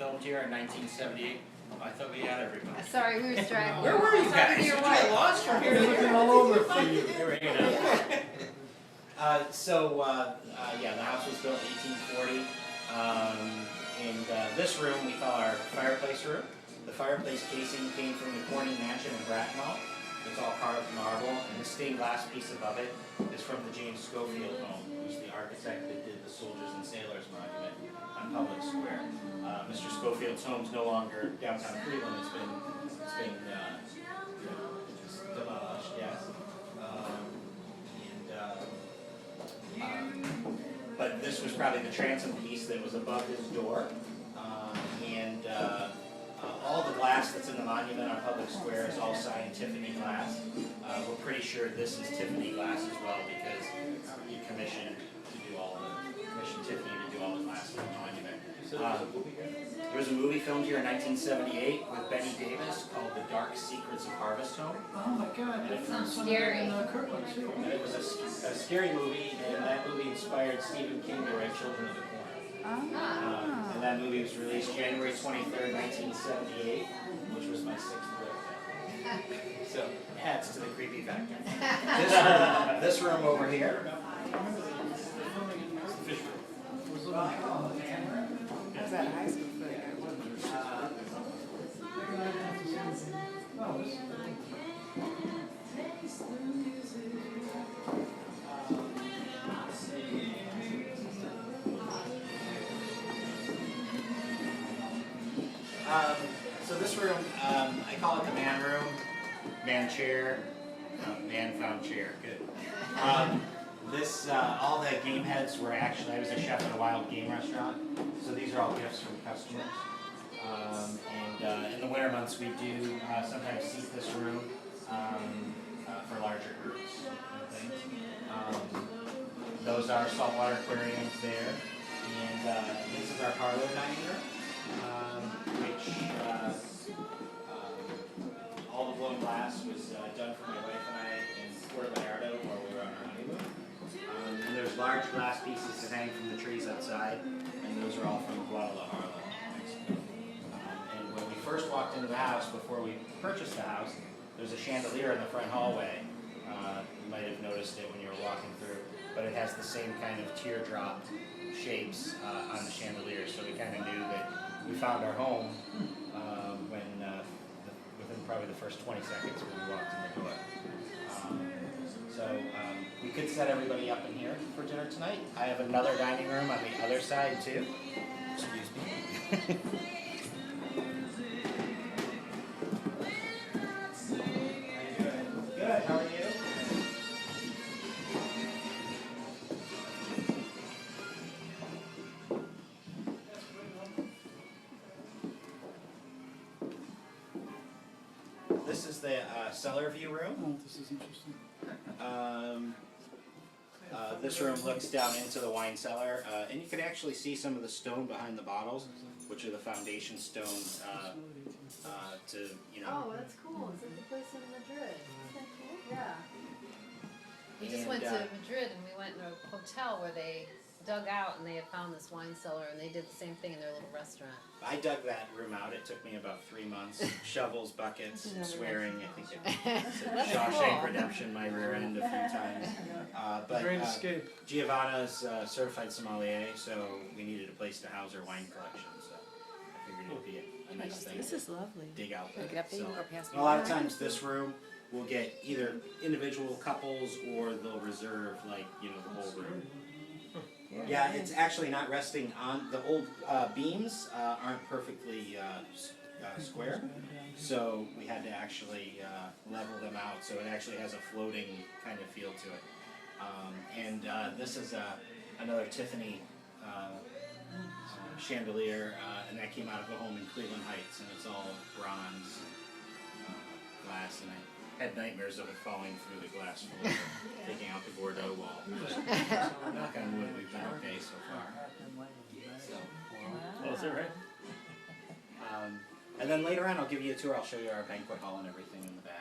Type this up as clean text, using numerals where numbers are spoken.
filmed here in 1978. I thought we had everybody. Sorry, we were straggling. Where were you guys? Your You wife. got lost from here to Looking here. all over for you. They were hanging out. Yeah, the house was built in 1840. And this room we call our fireplace room. The fireplace casing came from the Corning Mansion in Bracknell. It's all carved marble, and the stained glass piece above it is from the James Schofield home, who's the architect that did the Soldiers and Sailors Monument on Public Square. Mr. Schofield's home's no longer downtown Cleveland. It's been demolished, yes. But this was probably the transom piece that was above his door, all the glass that's in the monument on Public Square is all signed Tiffany glass. We're pretty sure this is Tiffany glass as well because he commissioned Tiffany to do all the glass in the monument. There was a movie filmed here in 1978 with Benny Davis called The Dark Secrets of Harvest Home. Oh my God, that sounds scary. in Kirkland too. And it was a scary movie, and that movie inspired Stephen King to write Children of the Corn. And that movie was released January 23rd, 1978, which was my 6th birthday. So it adds to the creepy factor. This room over here. Was that a high school photo? So this room, I call it the man room, man chair, man found chair, good. All the game heads were actually, I was a chef at a wild game restaurant, so these are all gifts from customers. In the winter months we do sometimes seat this room for larger groups and things. Those are saltwater aquariums there, and this is our parlor dining room, which all the blown glass was done for my wife and I in Puerto Vallarta while we were on our honeymoon. And there's large glass pieces that hang from the trees outside, and those are all from Guadalajara, Mexico. And when we first walked into the house, before we purchased the house, there's a chandelier in the front hallway. You might have noticed it when you were walking through, but it has the same kind of teardrop shapes on the chandelier, so we kind of knew that we found our home within probably the first 20 seconds when we walked in the door. We could set everybody up in here for dinner tonight. I have another dining room on the other side too. Excuse me. Good, how are you? This is the cellar view room. Oh, this is interesting. This room looks down into the wine cellar, and you can actually see some of the stone behind the bottles, which are the foundation stones Oh, that's cool. It's like the place in Madrid. Isn't that cool? Yeah. We just went to Madrid and we went in a hotel where they dug out and they had found this wine cellar and they did the same thing in their little restaurant. I dug that room out. It took me about 3 months. Shovels, buckets, swearing. I think it Shawshank Redemption, my rear end a few times. Great escape. Giovanna's certified sommelier, so we needed a place to house our wine collection. So I figured it would be a nice thing. This is lovely. Dig out there. Get up there, you So, can go past a lot of times this room will get either individual couples or they'll reserve the whole room. Yeah, it's actually not resting on the old beams aren't perfectly square, so we had to actually level them out so it actually has a floating kind of feel to it. This is another Tiffany chandelier, and that came out of a home in Cleveland Heights, and it's all bronze glass, and I had nightmares of it falling through the glass floor, taking out the Bordeaux wall. But knock on wood, we've done okay so far. So, Oh, is that right? and then later on, I'll give you a tour. I'll show you our banquet hall and everything in the back.